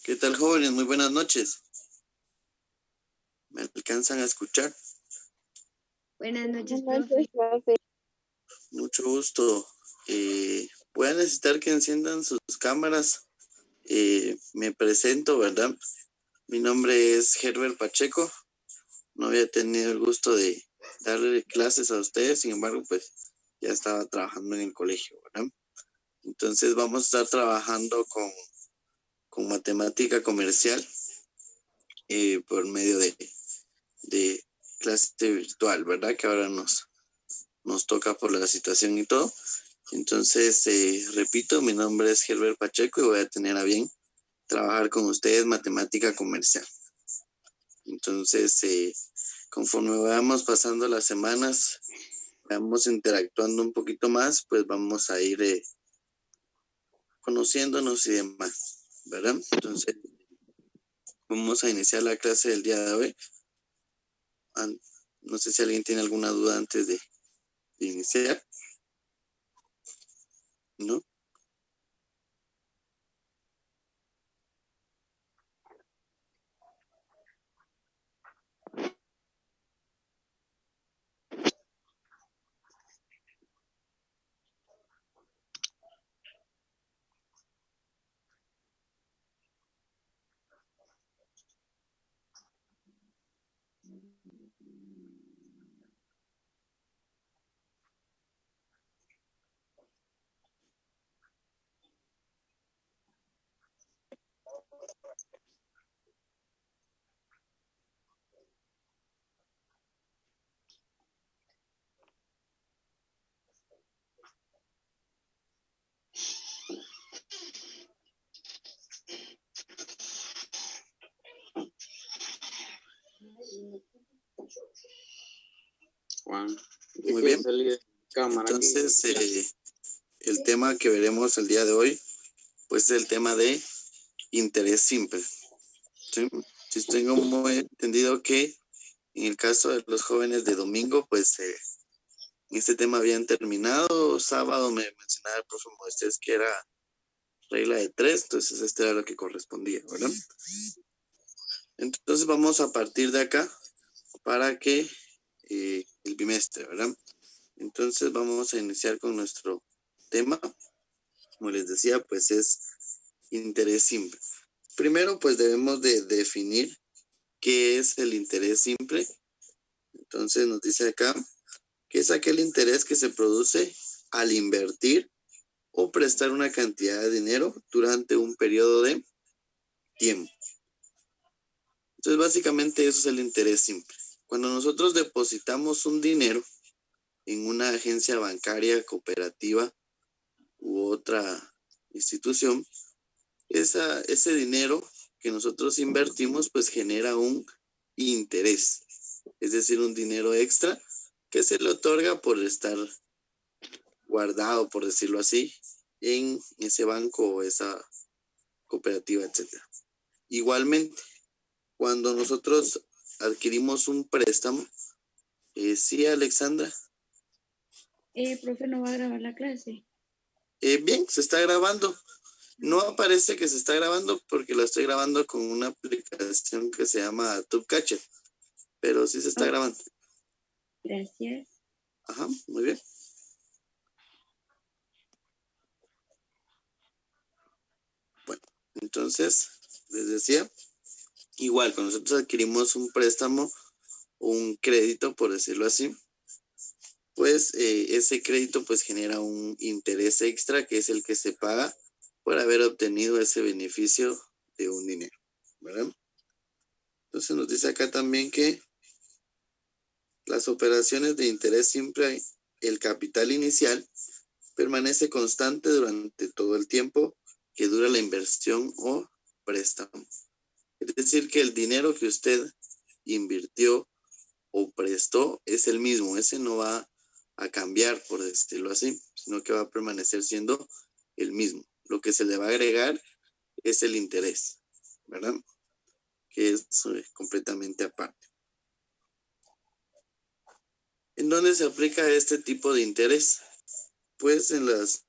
¿Qué tal, jóvenes? Muy buenas noches. ¿Me alcanzan a escuchar? Buenas noches, Buenas profe. noches, profe. Mucho gusto. Voy a necesitar que enciendan sus cámaras. Me presento, ¿verdad? Mi nombre es Herbert Pacheco. No había tenido el gusto de darle clases a ustedes, sin embargo, pues ya estaba trabajando en el colegio, ¿verdad? Entonces vamos a estar trabajando con matemática comercial por medio de clase virtual, ¿verdad? Que ahora nos toca por la situación y todo. Entonces, repito, mi nombre es Herbert Pacheco y voy a tener a bien trabajar con ustedes matemática comercial. Entonces, conforme vayamos pasando las semanas, vamos interactuando un poquito más, pues vamos a ir conociéndonos y demás, ¿verdad? Entonces, vamos a iniciar la clase del día de hoy. No sé si alguien tiene alguna duda antes de iniciar, ¿no? Juan, Muy bien. Cámara Entonces, el tema que veremos el día de hoy, pues es el tema de interés simple. ¿Sí? Si tengo muy entendido que en el caso de los jóvenes de domingo, pues este tema habían terminado. Sábado me mencionaba el profe Moisés que era regla de 3, entonces este era lo que correspondía, ¿verdad? Entonces vamos a partir de acá para que el bimestre, ¿verdad? Entonces vamos a iniciar con nuestro tema. Como les decía, pues es interés simple. Primero, pues debemos de definir qué es el interés simple. Entonces nos dice acá que es aquel interés que se produce al invertir o prestar una cantidad de dinero durante un periodo de tiempo. Entonces básicamente eso es el interés simple. Cuando nosotros depositamos un dinero en una agencia bancaria, cooperativa u otra institución, ese dinero que nosotros invertimos pues genera un interés, es decir, un dinero extra que se le otorga por estar guardado, por decirlo así, en ese banco o esa cooperativa, etcétera. Igualmente, cuando nosotros adquirimos un préstamo, sí, Alexandra. Profe, ¿no va a grabar la clase? Bien, se está grabando. No aparece que se está grabando porque la estoy grabando con una aplicación que se llama Tubecatcher, pero sí se está grabando. Gracias. Ajá, muy bien. Bueno, entonces, les decía, igual, cuando nosotros adquirimos un préstamo o un crédito, por decirlo así, pues ese crédito pues genera un interés extra que es el que se paga por haber obtenido ese beneficio de un dinero, ¿verdad? Entonces nos dice acá también que las operaciones de interés simple, el capital inicial permanece constante durante todo el tiempo que dura la inversión o préstamo. Es decir, que el dinero que usted invirtió o prestó es el mismo, ese no va a cambiar, por decirlo así, sino que va a permanecer siendo el mismo. Lo que se le va a agregar es el interés, ¿verdad? Que es completamente aparte. ¿En dónde se aplica este tipo de interés? Pues en las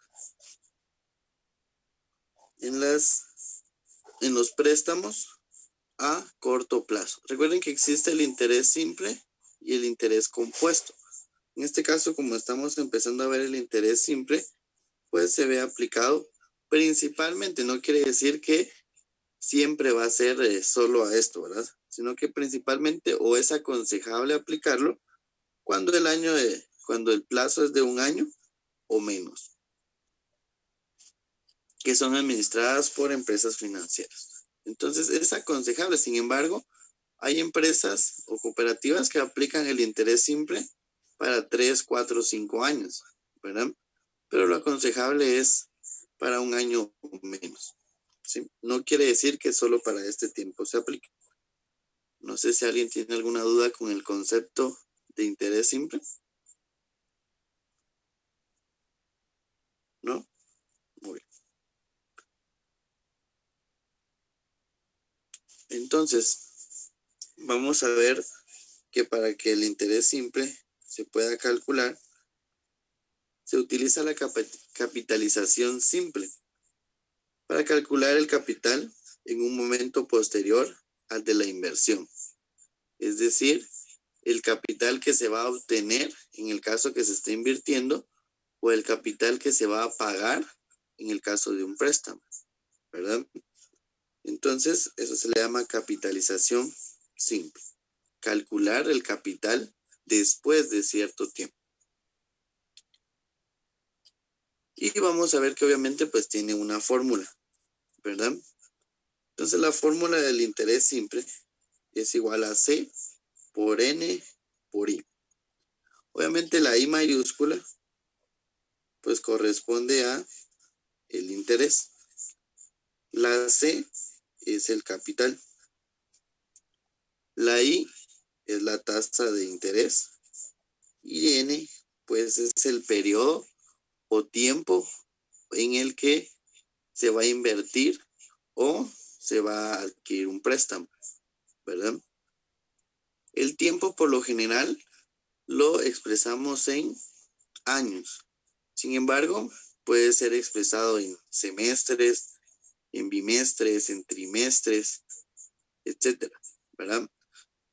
en los préstamos a corto plazo. Recuerden que existe el interés simple y el interés compuesto. En este caso, como estamos empezando a ver el interés simple, pues se ve aplicado principalmente. No quiere decir que siempre va a ser solo a esto, ¿verdad? Sino que principalmente o es aconsejable aplicarlo cuando cuando el plazo es de 1 año o menos, que son administradas por empresas financieras. Entonces es aconsejable. Sin embargo, hay empresas o cooperativas que aplican el interés simple para 3, 4, 5 años, ¿verdad? Pero lo aconsejable es para 1 año o menos, ¿sí? No quiere decir que solo para este tiempo se aplique. No sé si alguien tiene alguna duda con el concepto de interés simple. ¿No? Muy bien. Entonces, vamos a ver que para que el interés simple se pueda calcular, se utiliza la capitalización simple para calcular el capital en un momento posterior al de la inversión. Es decir, el capital que se va a obtener en el caso que se esté invirtiendo o el capital que se va a pagar en el caso de un préstamo, ¿verdad? Entonces, eso se le llama capitalización simple. Calcular el capital después de cierto tiempo. Y vamos a ver que obviamente pues tiene una fórmula, ¿verdad? Entonces la fórmula del interés simple es igual a C por N por I. Obviamente la I mayúscula pues corresponde a el interés. La C es el capital. La I es la tasa de interés. Y N pues es el periodo o tiempo en el que se va a invertir o se va a adquirir un préstamo, ¿verdad? El tiempo por lo general lo expresamos en años. Sin embargo, puede ser expresado en semestres, en bimestres, en trimestres, etcétera, ¿verdad?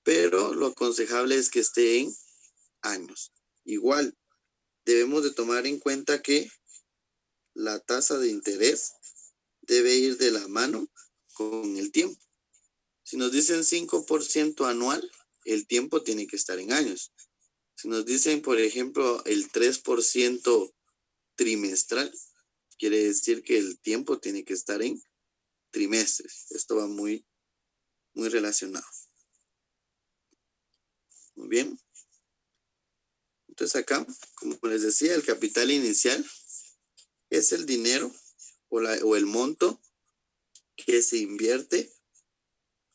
Pero lo aconsejable es que esté en años. Igual, debemos de tomar en cuenta que la tasa de interés debe ir de la mano con el tiempo. Si nos dicen 5% anual, el tiempo tiene que estar en años. Si nos dicen, por ejemplo, el 3% trimestral, quiere decir que el tiempo tiene que estar en trimestres. Esto va muy relacionado. Muy bien. Entonces acá, como les decía, el capital inicial es el dinero o el monto que se invierte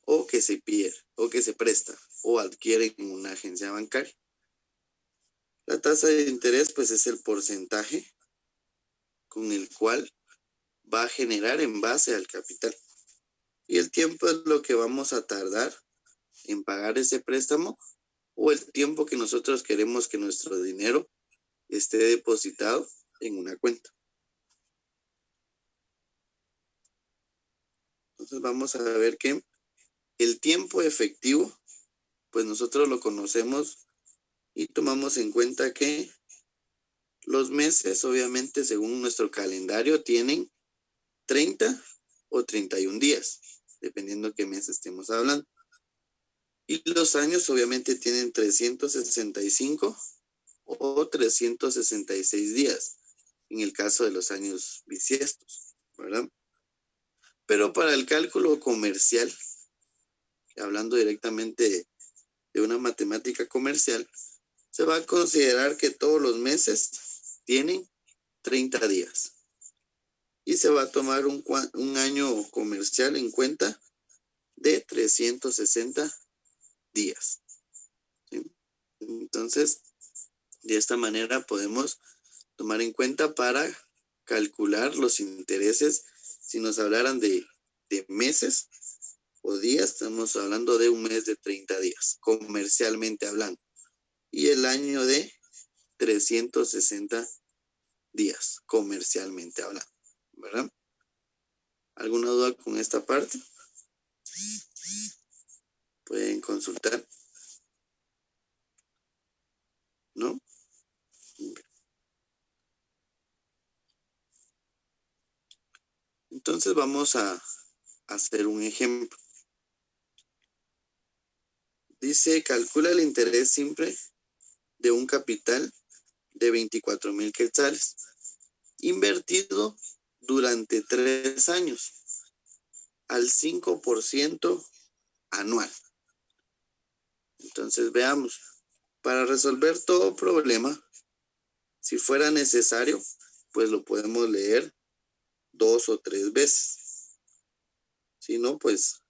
o que se pierde o que se presta o adquiere en una agencia bancaria. La tasa de interés pues es el porcentaje con el cual va a generar en base al capital. Y el tiempo es lo que vamos a tardar en pagar ese préstamo o el tiempo que nosotros queremos que nuestro dinero esté depositado en una cuenta. Entonces vamos a ver que el tiempo efectivo, pues nosotros lo conocemos y tomamos en cuenta que los meses, obviamente, según nuestro calendario, tienen 30 o 31 días, dependiendo qué mes estemos hablando. Y los años, obviamente, tienen 365 o 366 días, en el caso de los años bisiestos, ¿verdad? Pero para el cálculo comercial, hablando directamente de una matemática comercial, se va a considerar que todos los meses tienen 30 días. Y se va a tomar un año comercial en cuenta de 360 días. ¿Sí? Entonces, de esta manera podemos tomar en cuenta para calcular los intereses. Si nos hablaran de meses o días, estamos hablando de un mes de 30 días, comercialmente hablando. Y el año de 360 días, comercialmente hablando, ¿verdad? ¿Alguna duda con esta parte? Pueden consultar. ¿No? Entonces vamos a hacer un ejemplo. Dice, calcula el interés simple de un capital de 24,000 quetzales, invertido durante 3 años, al 5% anual. Entonces veamos, para resolver todo problema, si fuera necesario, pues lo podemos leer 2 o 3 veces. Si no, pues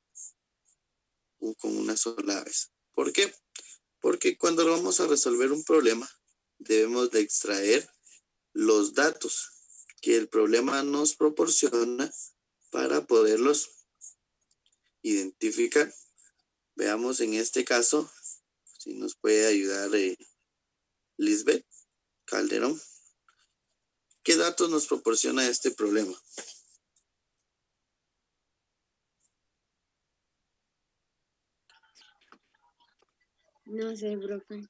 con una sola vez. ¿Por qué? Porque cuando vamos a resolver un problema, debemos de extraer los datos que el problema nos proporciona para poderlos identificar. Veamos en este caso si nos puede ayudar Lisbeth Calderón. ¿Qué datos nos proporciona este problema? No sé, profe.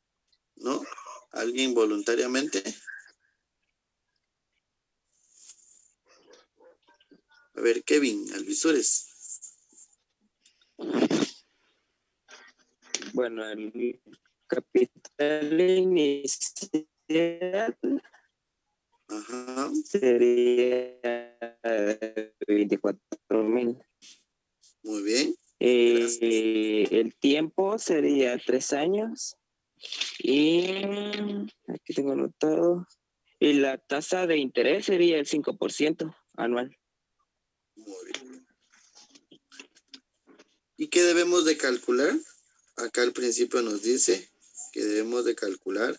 ¿No? ¿Alguien voluntariamente? A ver, Kevin Alvisures. Bueno, el capital inicial Ajá. sería 24,000. Muy bien. Gracias. El tiempo sería 3 años. Y aquí tengo anotado. Y la tasa de interés sería el 5% anual. Muy bien. ¿Y qué debemos de calcular? Acá al principio nos dice que debemos de calcular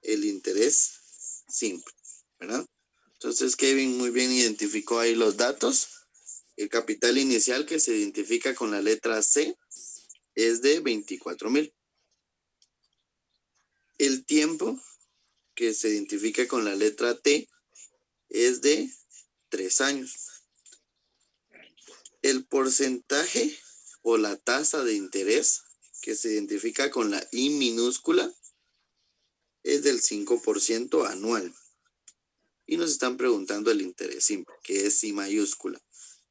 el interés simple, ¿verdad? Entonces Kevin muy bien identificó ahí los datos. El capital inicial, que se identifica con la letra C, es de 24,000. El tiempo, que se identifica con la letra T, es de 3 años. El porcentaje o la tasa de interés, que se identifica con la I minúscula, es del 5% anual. Y nos están preguntando el interés simple, que es I mayúscula.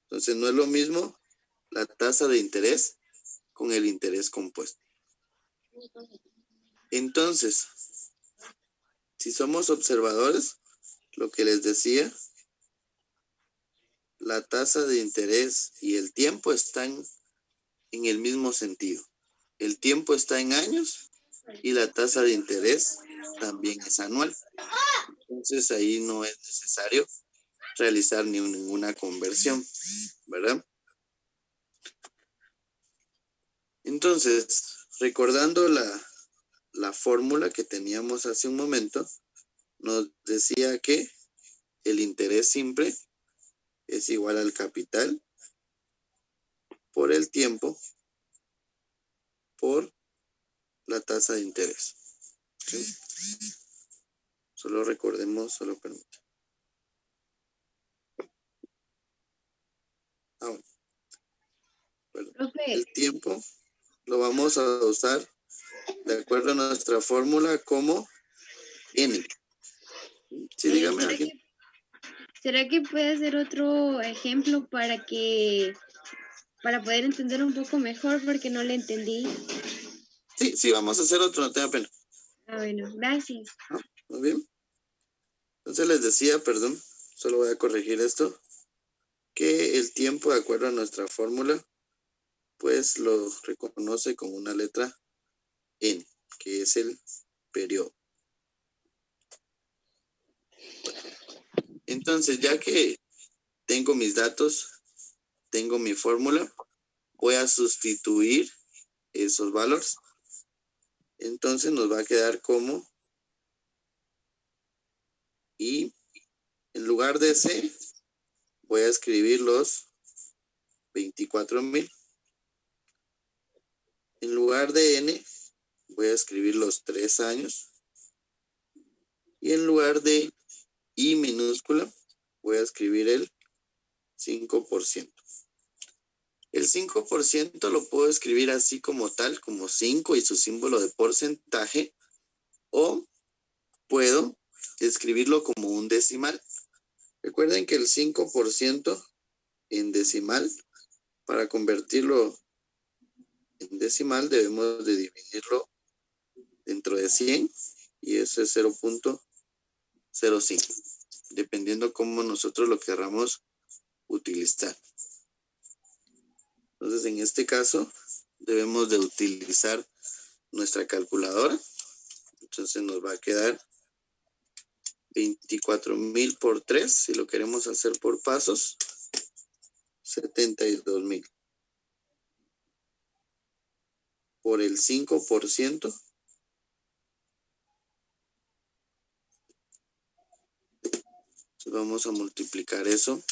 Entonces no es lo mismo la tasa de interés con el interés compuesto. Entonces, si somos observadores, lo que les decía, la tasa de interés y el tiempo están en el mismo sentido. El tiempo está en años y la tasa de interés también es anual. Entonces ahí no es necesario realizar ninguna conversión, ¿verdad? Entonces, recordando la fórmula que teníamos hace un momento, nos decía que el interés simple es igual al capital por el tiempo por la tasa de interés. ¿Sí? Solo recordemos, solo permítame. Bueno, Profe, el tiempo lo vamos a usar de acuerdo a nuestra fórmula como N. Sí, dígame alguien. ¿será que puede hacer otro ejemplo para poder entender un poco mejor porque no le entendí? Sí, vamos a hacer otro, no tenga pena. Ah, bueno, gracias. ¿No? Muy bien. Entonces les decía, perdón, solo voy a corregir esto, que el tiempo, de acuerdo a nuestra fórmula, pues lo reconoce con una letra N, que es el periodo. Bueno, entonces, ya que tengo mis datos, tengo mi fórmula, voy a sustituir esos valores. Entonces nos va a quedar como y en lugar de C voy a escribir los 24,000. En lugar de N voy a escribir los 3 años. Y en lugar de I minúscula voy a escribir el 5%. El 5% lo puedo escribir así como tal, como 5 y su símbolo de porcentaje, o puedo escribirlo como un decimal. Recuerden que el 5% en decimal, para convertirlo en decimal, debemos de dividirlo dentro de 100 y eso es 0.05, dependiendo cómo nosotros lo querramos utilizar. Entonces, en este caso, debemos de utilizar nuestra calculadora. Entonces, nos va a quedar 24,000 por 3. Si lo queremos hacer por pasos, 72,000. Por el 5%. Entonces, vamos a multiplicar eso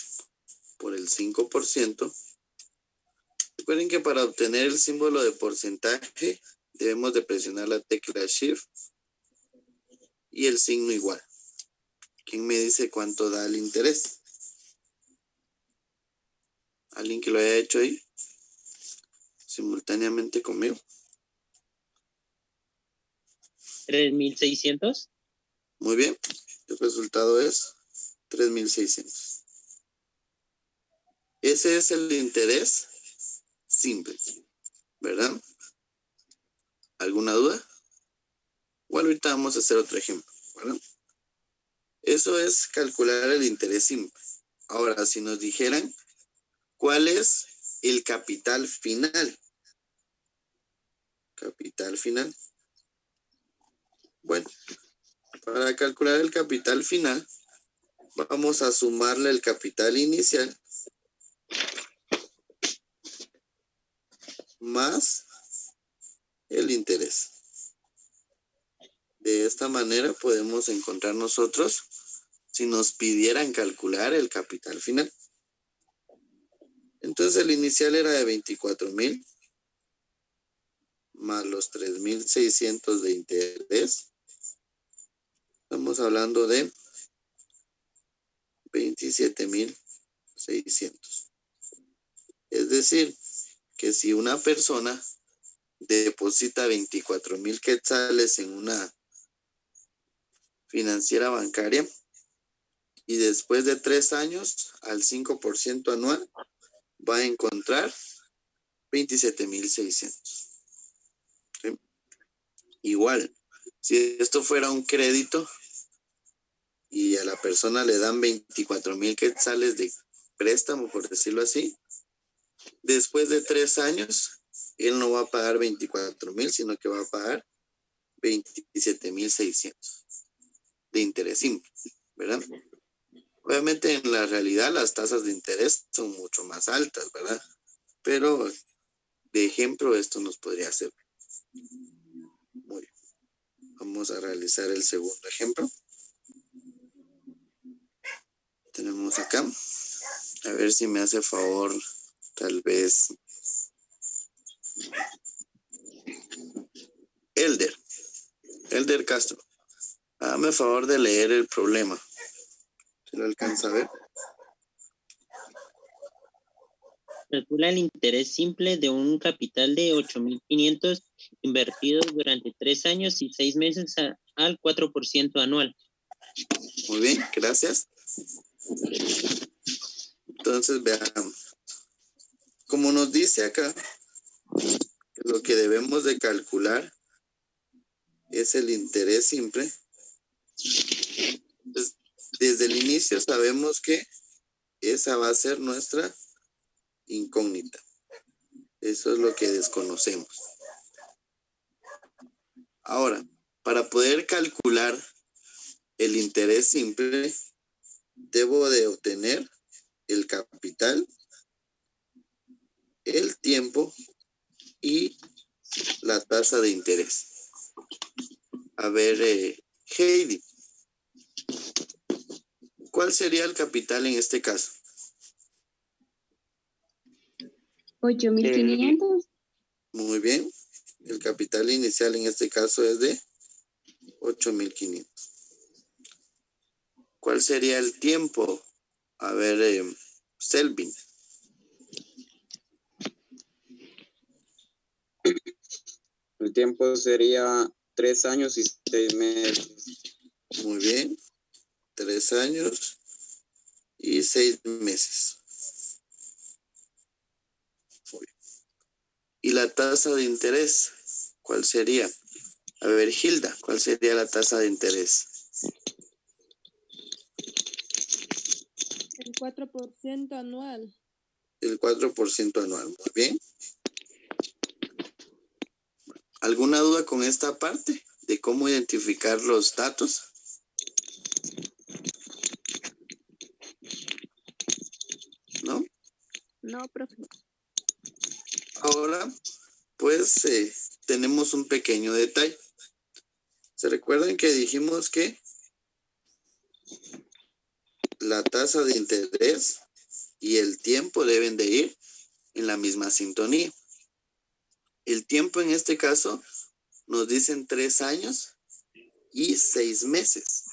por el 5%. Recuerden que para obtener el símbolo de porcentaje debemos de presionar la tecla Shift y el signo igual. ¿Quién me dice cuánto da el interés? ¿Alguien que lo haya hecho ahí simultáneamente conmigo? 3,600. Muy bien. El resultado es 3,600. Ese es el interés simple, ¿verdad? ¿Alguna duda? Bueno, ahorita vamos a hacer otro ejemplo, ¿verdad? Eso es calcular el interés simple. Ahora, si nos dijeran cuál es el capital final. Capital final. Bueno, para calcular el capital final, vamos a sumarle el capital inicial más el interés. De esta manera podemos encontrar nosotros, si nos pidieran calcular el capital final. Entonces el inicial era de 24,000 más los 3,600 de interés. Estamos hablando de 27,600. Es decir, que si una persona deposita 24,000 quetzales en una financiera bancaria y después de 3 años al 5% anual va a encontrar 27,600. ¿Sí? Igual, si esto fuera un crédito y a la persona le dan 24,000 quetzales de préstamo, por decirlo así, después de 3 años, él no va a pagar 24,000, sino que va a pagar 27,600 de interés simple, ¿verdad? Obviamente en la realidad las tasas de interés son mucho más altas, ¿verdad? Pero de ejemplo esto nos podría servir. Muy bien. Vamos a realizar el segundo ejemplo. Tenemos acá. A ver si me hace favor, tal vez, Elder Castro. Hágame favor de leer el problema. ¿Se lo alcanza a ver? Calcula el interés simple de un capital de 8,500 invertidos durante 3 años y 6 meses al 4% anual. Muy bien, gracias. Entonces, veamos. Como nos dice acá, lo que debemos de calcular es el interés simple. Pues, desde el inicio sabemos que esa va a ser nuestra incógnita. Eso es lo que desconocemos. Ahora, para poder calcular el interés simple, debo de obtener el capital, el tiempo y la tasa de interés. A ver, Heidi, ¿cuál sería el capital en este caso? 8,500. Muy bien. El capital inicial en este caso es de 8,500. ¿Cuál sería el tiempo? A ver, Selvin. El tiempo sería 3 años y 6 meses. Muy bien. 3 años y 6 meses. Muy bien. ¿Y la tasa de interés? ¿Cuál sería? A ver, Hilda, ¿cuál sería la tasa de interés? El 4% anual. El 4% anual. Muy bien. ¿Alguna duda con esta parte de cómo identificar los datos? ¿No? No, profe. Ahora, pues, tenemos un pequeño detalle. ¿Se recuerdan que dijimos que la tasa de interés y el tiempo deben de ir en la misma sintonía? El tiempo en este caso nos dicen 3 años y 6 meses.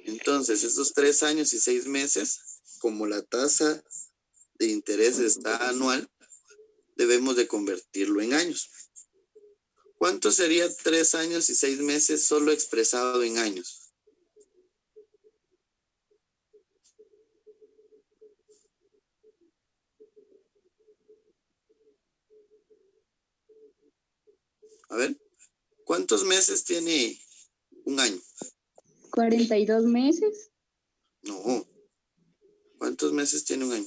Entonces, esos 3 años y 6 meses, como la tasa de interés está anual, debemos de convertirlo en años. ¿Cuánto sería 3 años y 6 meses solo expresado en años? A ver, ¿cuántos meses tiene un año? 42 meses. No. ¿Cuántos meses tiene un año?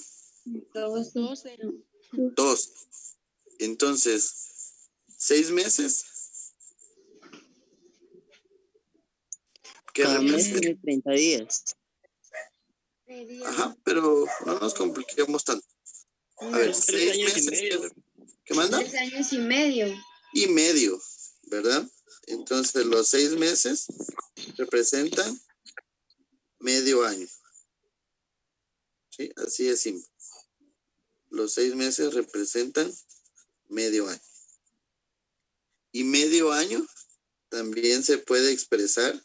12. 2. Entonces, 6 meses. ¿Qué Cada mes representa? tiene 30 días. Ajá, pero no nos compliquemos tanto. A ver, 3 6 años y meses. medio. ¿Qué manda? 3 años y medio. Y medio, ¿verdad? Entonces, los 6 meses representan medio año. ¿Sí? Así es simple. Los 6 meses representan medio año. Y medio año también se puede expresar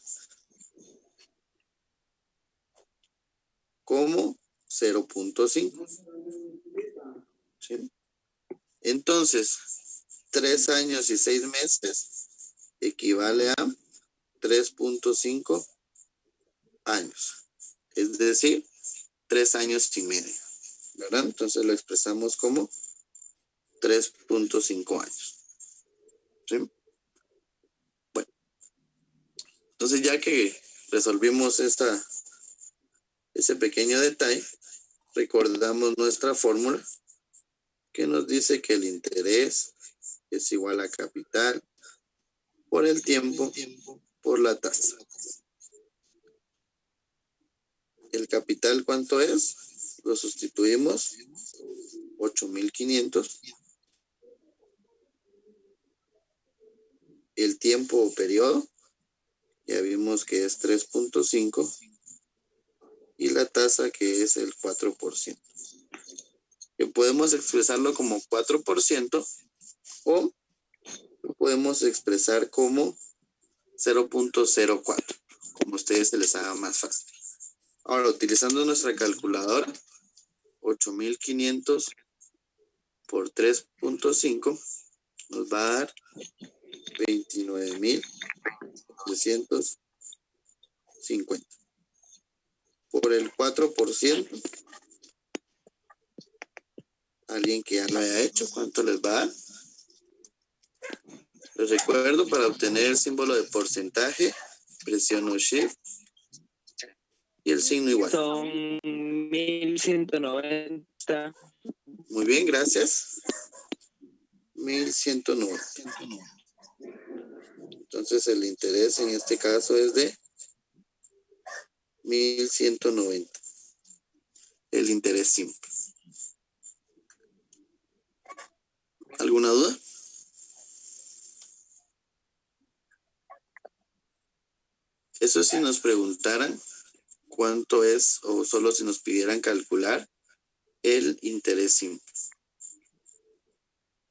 como 0.5. ¿Sí? Entonces, 3 años y 6 meses equivale a 3.5 años. Es decir, 3 años y medio. ¿Verdad? Entonces lo expresamos como 3.5 años. ¿Sí? Bueno, entonces ya que resolvimos ese pequeño detalle, recordamos nuestra fórmula que nos dice que el interés es igual a capital por el tiempo por la tasa. ¿El capital cuánto es? Lo sustituimos 8.500. El tiempo o periodo, ya vimos que es 3.5 y la tasa que es el 4%. Que podemos expresarlo como 4% o lo podemos expresar como 0.04, como a ustedes se les haga más fácil. Ahora, utilizando nuestra calculadora, 8.500 por 3.5 nos va a dar 29.350. Por el 4%, alguien que ya lo haya hecho, ¿cuánto les va a dar? Les recuerdo, para obtener el símbolo de porcentaje, presiono Shift y el signo igual. Son 1190. Muy bien, gracias. 1.190. Entonces el interés en este caso es de 1.190. El interés simple. ¿Alguna duda? Eso si nos preguntaran cuánto es, o solo si nos pidieran calcular el interés simple.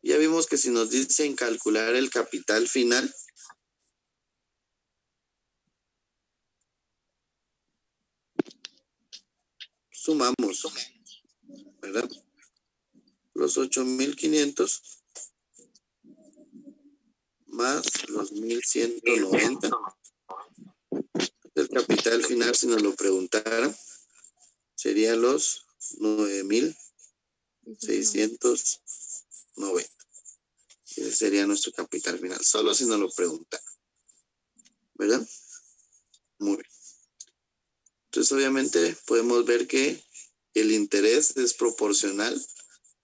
Ya vimos que si nos dicen calcular el capital final, sumamos ¿verdad? Los 8.500 más los 1.190. El capital final, si nos lo preguntaran, sería los 9.690. Ese sería nuestro capital final, solo si nos lo preguntaran, ¿verdad? Muy bien. Entonces, obviamente, podemos ver que el interés es proporcional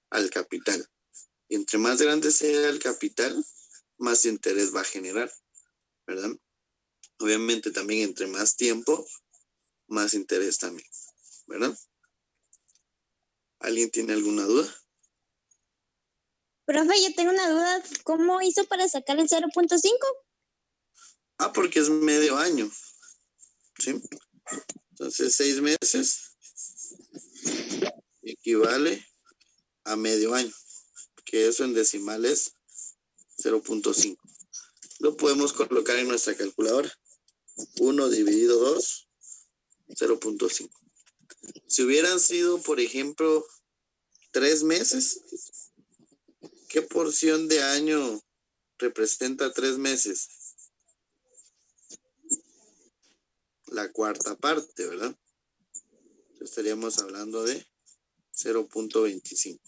al capital. Y entre más grande sea el capital, más interés va a generar, ¿verdad? Obviamente también entre más tiempo, más interés también, ¿verdad? ¿Alguien tiene alguna duda? Profe, yo tengo una duda. ¿Cómo hizo para sacar el 0.5? Ah, porque es medio año, ¿sí? Entonces, 6 meses equivale a medio año, que eso en decimal es 0.5. Lo podemos colocar en nuestra calculadora. 1 dividido 2, 0.5. Si hubieran sido, por ejemplo, 3 meses, ¿qué porción de año representa 3 meses? La cuarta parte, ¿verdad? Entonces estaríamos hablando de 0.25.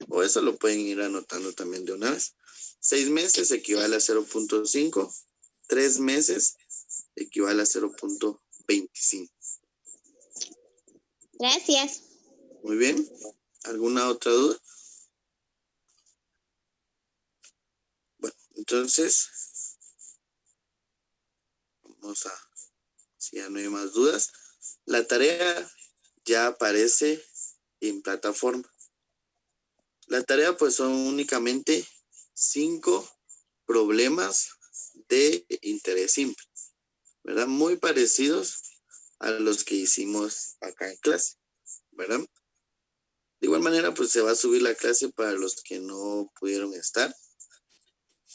O eso lo pueden ir anotando también de una vez. 6 meses equivale a 0.5. 3 meses equivale a 0.25. Gracias. Muy bien. ¿Alguna otra duda? Bueno, entonces, vamos a, si ya no hay más dudas, la tarea ya aparece en plataforma. La tarea pues son únicamente 5 problemas de interés simple, ¿verdad? Muy parecidos a los que hicimos acá en clase, ¿verdad? De igual manera pues se va a subir la clase para los que no pudieron estar.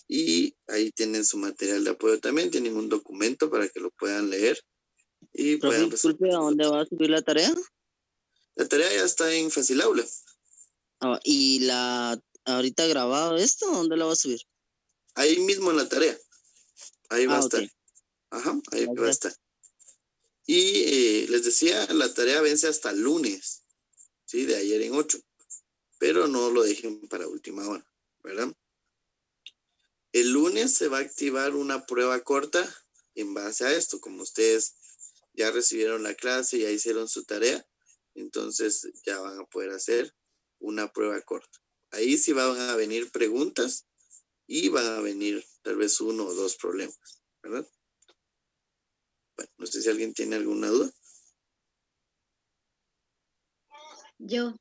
Y ahí tienen su material de apoyo también, tienen un documento para que lo puedan leer y Profe, puedan disculpe, ¿a dónde va a subir la tarea? La tarea ya está en Fácil Aula. ¿Y ahorita grabado esto, dónde la va a subir? Ahí mismo en la tarea. Ahí va a estar. Ok. Ajá, ahí va a Gracias. estar. Y les decía, la tarea vence hasta el lunes, ¿sí? De ayer en 8. Pero no lo dejen para última hora, ¿verdad? El lunes se va a activar una prueba corta en base a esto. Como ustedes ya recibieron la clase, ya hicieron su tarea, entonces ya van a poder hacer una prueba corta. Ahí sí van a venir preguntas y van a venir tal vez 1 o 2 problemas, ¿verdad? Bueno, no sé si alguien tiene alguna duda. Yo,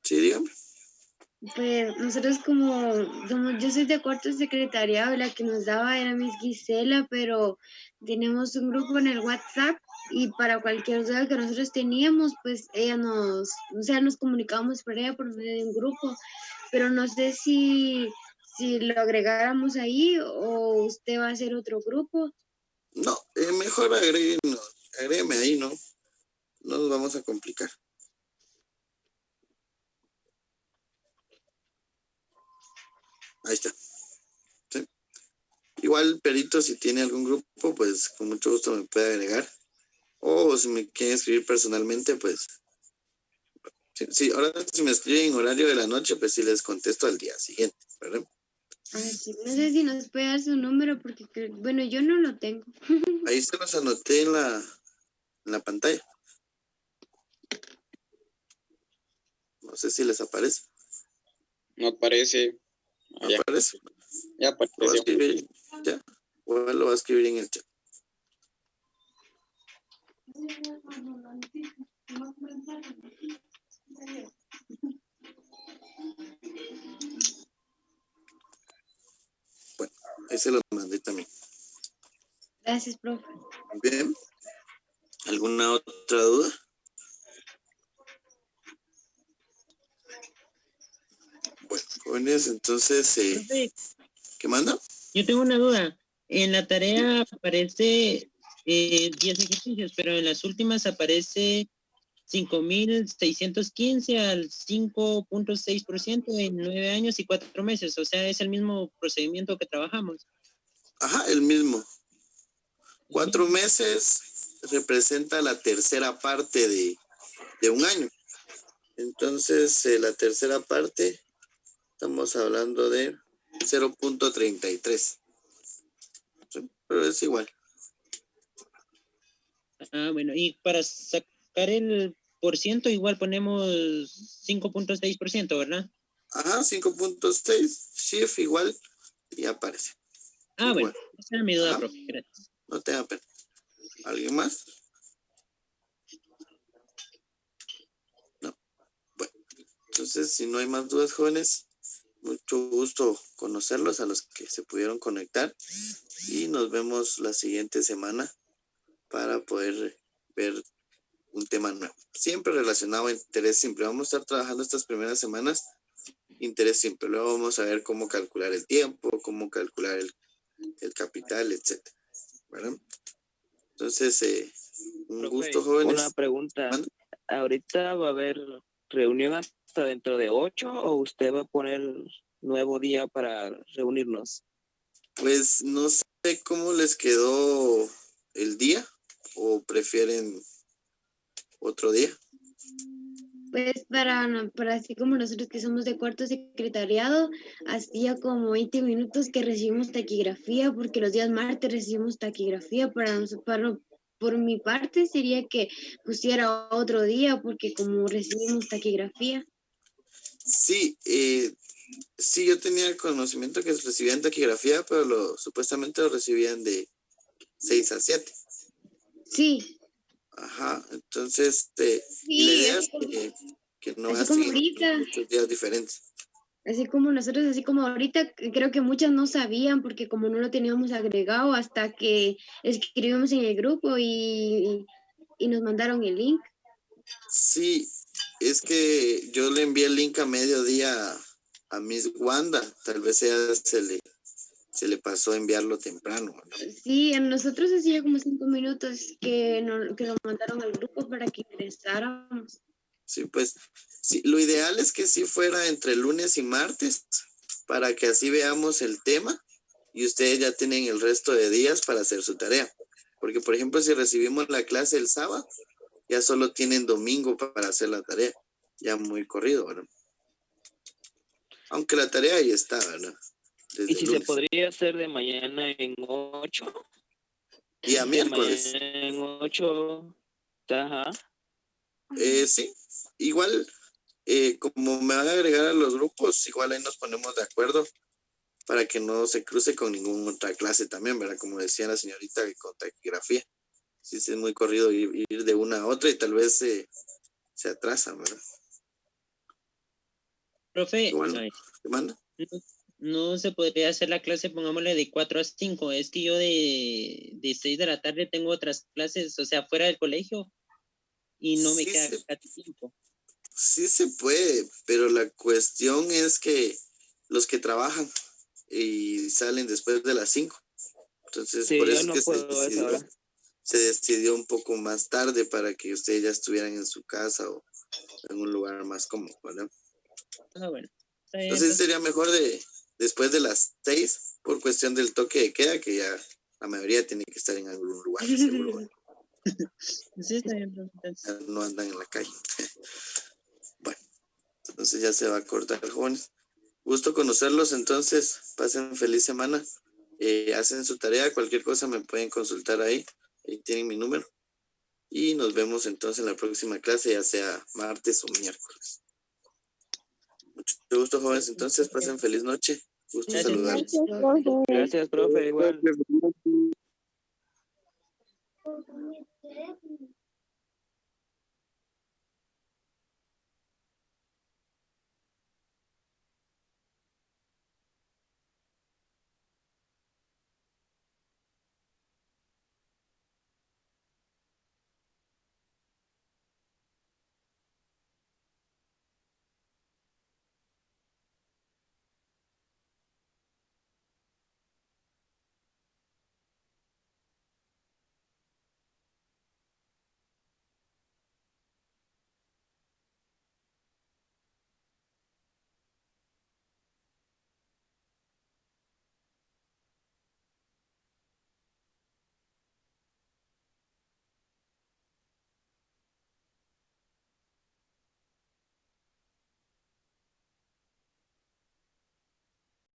Sí, dígame. pues nosotros yo soy de cuarto secretariado, la que nos daba era Miss Gisela, pero tenemos un grupo en el WhatsApp y para cualquier duda que nosotros teníamos, pues ella nos comunicábamos por ella por medio de un grupo, pero no sé si lo agregáramos ahí o usted va a hacer otro grupo. No, mejor agrégueme ahí, ¿no? No nos vamos a complicar. Ahí está. ¿Sí? Igual, Perito, si tiene algún grupo, pues con mucho gusto me puede agregar. O si me quieren escribir personalmente, pues... Sí, ahora si me escriben en horario de la noche, pues sí les contesto al día siguiente, ¿verdad? Sí, no sé si nos puede dar su número porque, bueno, yo no lo tengo. Ahí se los anoté en la pantalla. No sé si les aparece. No aparece. ¿No aparece? Ya Lo va a apareció. escribir ya. O lo va a escribir en el chat. Bueno, ahí se los mandé también. Gracias, profe. Bien. ¿Alguna otra duda? Bueno, jóvenes, entonces, Profe, ¿qué manda? yo tengo una duda. En la tarea aparece 10 ejercicios, pero en las últimas aparece 5.615 al 5.6% en 9 años y 4 meses. O sea, es el mismo procedimiento que trabajamos. Ajá, el mismo. 4 meses representa la tercera parte de un año. Entonces, la tercera parte, estamos hablando de 0.33. ¿Sí? Pero es igual. Ah, bueno, y para sacar el porciento, igual ponemos 5.6%, ¿verdad? Ajá, 5.6, shift igual, y aparece. Ah, Igual. bueno, esa era mi duda, Ajá. profe. Gracias. No tenga pena. ¿Alguien más? No. Bueno, entonces, si no hay más dudas, jóvenes, mucho gusto conocerlos a los que se pudieron conectar y nos vemos la siguiente semana para poder ver un tema nuevo. Siempre relacionado a interés simple. Vamos a estar trabajando estas primeras semanas interés simple. Luego vamos a ver cómo calcular el tiempo, cómo calcular el capital, etcétera. ¿Verdad? Entonces, un Profe, gusto, jóvenes. una pregunta. ¿Mande? ¿Ahorita va a haber reunión hasta dentro de 8 o usted va a poner nuevo día para reunirnos? Pues no sé cómo les quedó el día o prefieren otro día. Pues para así como nosotros que somos de cuarto secretariado, hacía como 20 minutos que recibimos taquigrafía, porque los días martes recibimos taquigrafía. Por mi parte sería que pusiera otro día, porque como recibimos taquigrafía. Sí, sí, yo tenía conocimiento que recibían taquigrafía, pero supuestamente lo recibían de 6 a 7. Sí, Ajá, entonces, y la sí, idea es que no así como gasten ahorita. muchos días diferentes. Así como nosotros, así como ahorita, creo que muchas no sabían porque como no lo teníamos agregado hasta que escribimos en el grupo y nos mandaron el link. Sí, es que yo le envié el link a mediodía a Miss Wanda, tal vez ella se le pasó a enviarlo temprano, ¿no? Sí, a nosotros hacía como 5 minutos que lo mandaron al grupo para que ingresáramos. Sí, pues, sí, lo ideal es que sí fuera entre lunes y martes, para que así veamos el tema y ustedes ya tienen el resto de días para hacer su tarea. Porque, por ejemplo, si recibimos la clase el sábado, ya solo tienen domingo para hacer la tarea. Ya muy corrido, ¿verdad? Aunque la tarea ahí está, ¿verdad? Desde ¿Y si el se lunes. podría hacer de mañana en 8? Día De miércoles. mañana en 8. Ajá. Sí, igual, como me van a agregar a los grupos, igual ahí nos ponemos de acuerdo para que no se cruce con ninguna otra clase también, ¿verdad? Como decía la señorita, con taquigrafía. Sí, es muy corrido ir de una a otra y tal vez se atrasan, ¿verdad? Profe, Igual, ay, ¿te manda? no se podría hacer la clase, pongámosle de 4 a 5. Es que yo de 6 de la tarde tengo otras clases, o sea, fuera del colegio, y no me Sí queda casi tiempo. sí se puede, pero la cuestión es que los que trabajan y salen después de las 5. Entonces, Sí, por yo eso es no que puedo a esa hora. se decidió un poco más tarde para que ustedes ya estuvieran en su casa o en un lugar más cómodo, ¿verdad? Ah, bueno. Está bien, Entonces sería mejor después de las 6 por cuestión del toque de queda, que ya la mayoría tiene que estar en algún lugar seguro, ¿verdad? Sí, está bien, profe. Entonces, Ya no andan en la calle. Bueno, entonces ya se va a cortar, jóvenes. Gusto conocerlos, entonces pasen feliz semana. Hacen su tarea, cualquier cosa me pueden consultar ahí tienen mi número. Y nos vemos entonces en la próxima clase, ya sea martes o miércoles. Mucho gusto, jóvenes, entonces pasen feliz noche. Gusto Gracias. saludarles. Gracias, profe. Gracias, profe, igual.